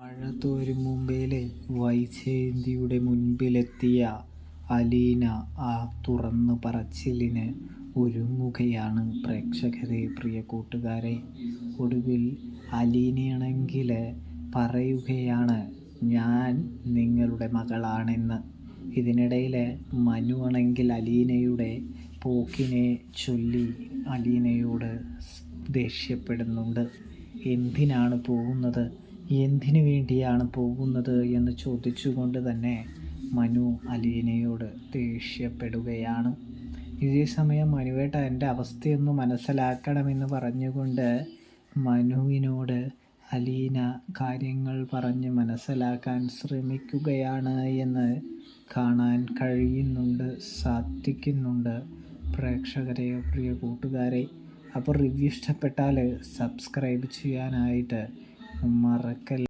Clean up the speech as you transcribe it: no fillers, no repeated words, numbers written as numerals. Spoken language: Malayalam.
മഴ തോരും മുമ്പേലെ വൈജയന്തിയുടെ മുൻപിലെത്തിയ അലീന ആ തുറന്നു പറച്ചിലിന് ഒരുങ്ങുകയാണ് പ്രേക്ഷകരെ, പ്രിയ കൂട്ടുകാരെ. ഒടുവിൽ അലീനയാണെങ്കിൽ പറയുകയാണ്, ഞാൻ നിങ്ങളുടെ മകളാണെന്ന്. ഇതിനിടയിൽ മനു ആണെങ്കിൽ അലീനയുടെ പോക്കിനെ ചൊല്ലി അലീനയോട് ദേഷ്യപ്പെടുന്നുണ്ട്. എന്തിനാണ് പോകുന്നത്, എന്തിനു വേണ്ടിയാണ് പോകുന്നത് എന്ന് ചോദിച്ചുകൊണ്ട് തന്നെ മനു അലീനയോട് ദേഷ്യപ്പെടുകയാണ്. ഇതേ സമയം മനുവേട്ട എൻ്റെ അവസ്ഥയൊന്ന് മനസ്സിലാക്കണമെന്ന് പറഞ്ഞുകൊണ്ട് മനുവിനോട് അലീന കാര്യങ്ങൾ പറഞ്ഞ് മനസ്സിലാക്കാൻ ശ്രമിക്കുകയാണ് എന്ന് കാണാൻ കഴിയുന്നുണ്ട്, സാധിക്കുന്നുണ്ട് പ്രേക്ഷകരെ, പ്രിയ കൂട്ടുകാരെ. അപ്പോൾ റിവ്യൂ ഇഷ്ടപ്പെട്ടാൽ സബ്സ്ക്രൈബ് ചെയ്യാനായിട്ട് മറക്കല്ല.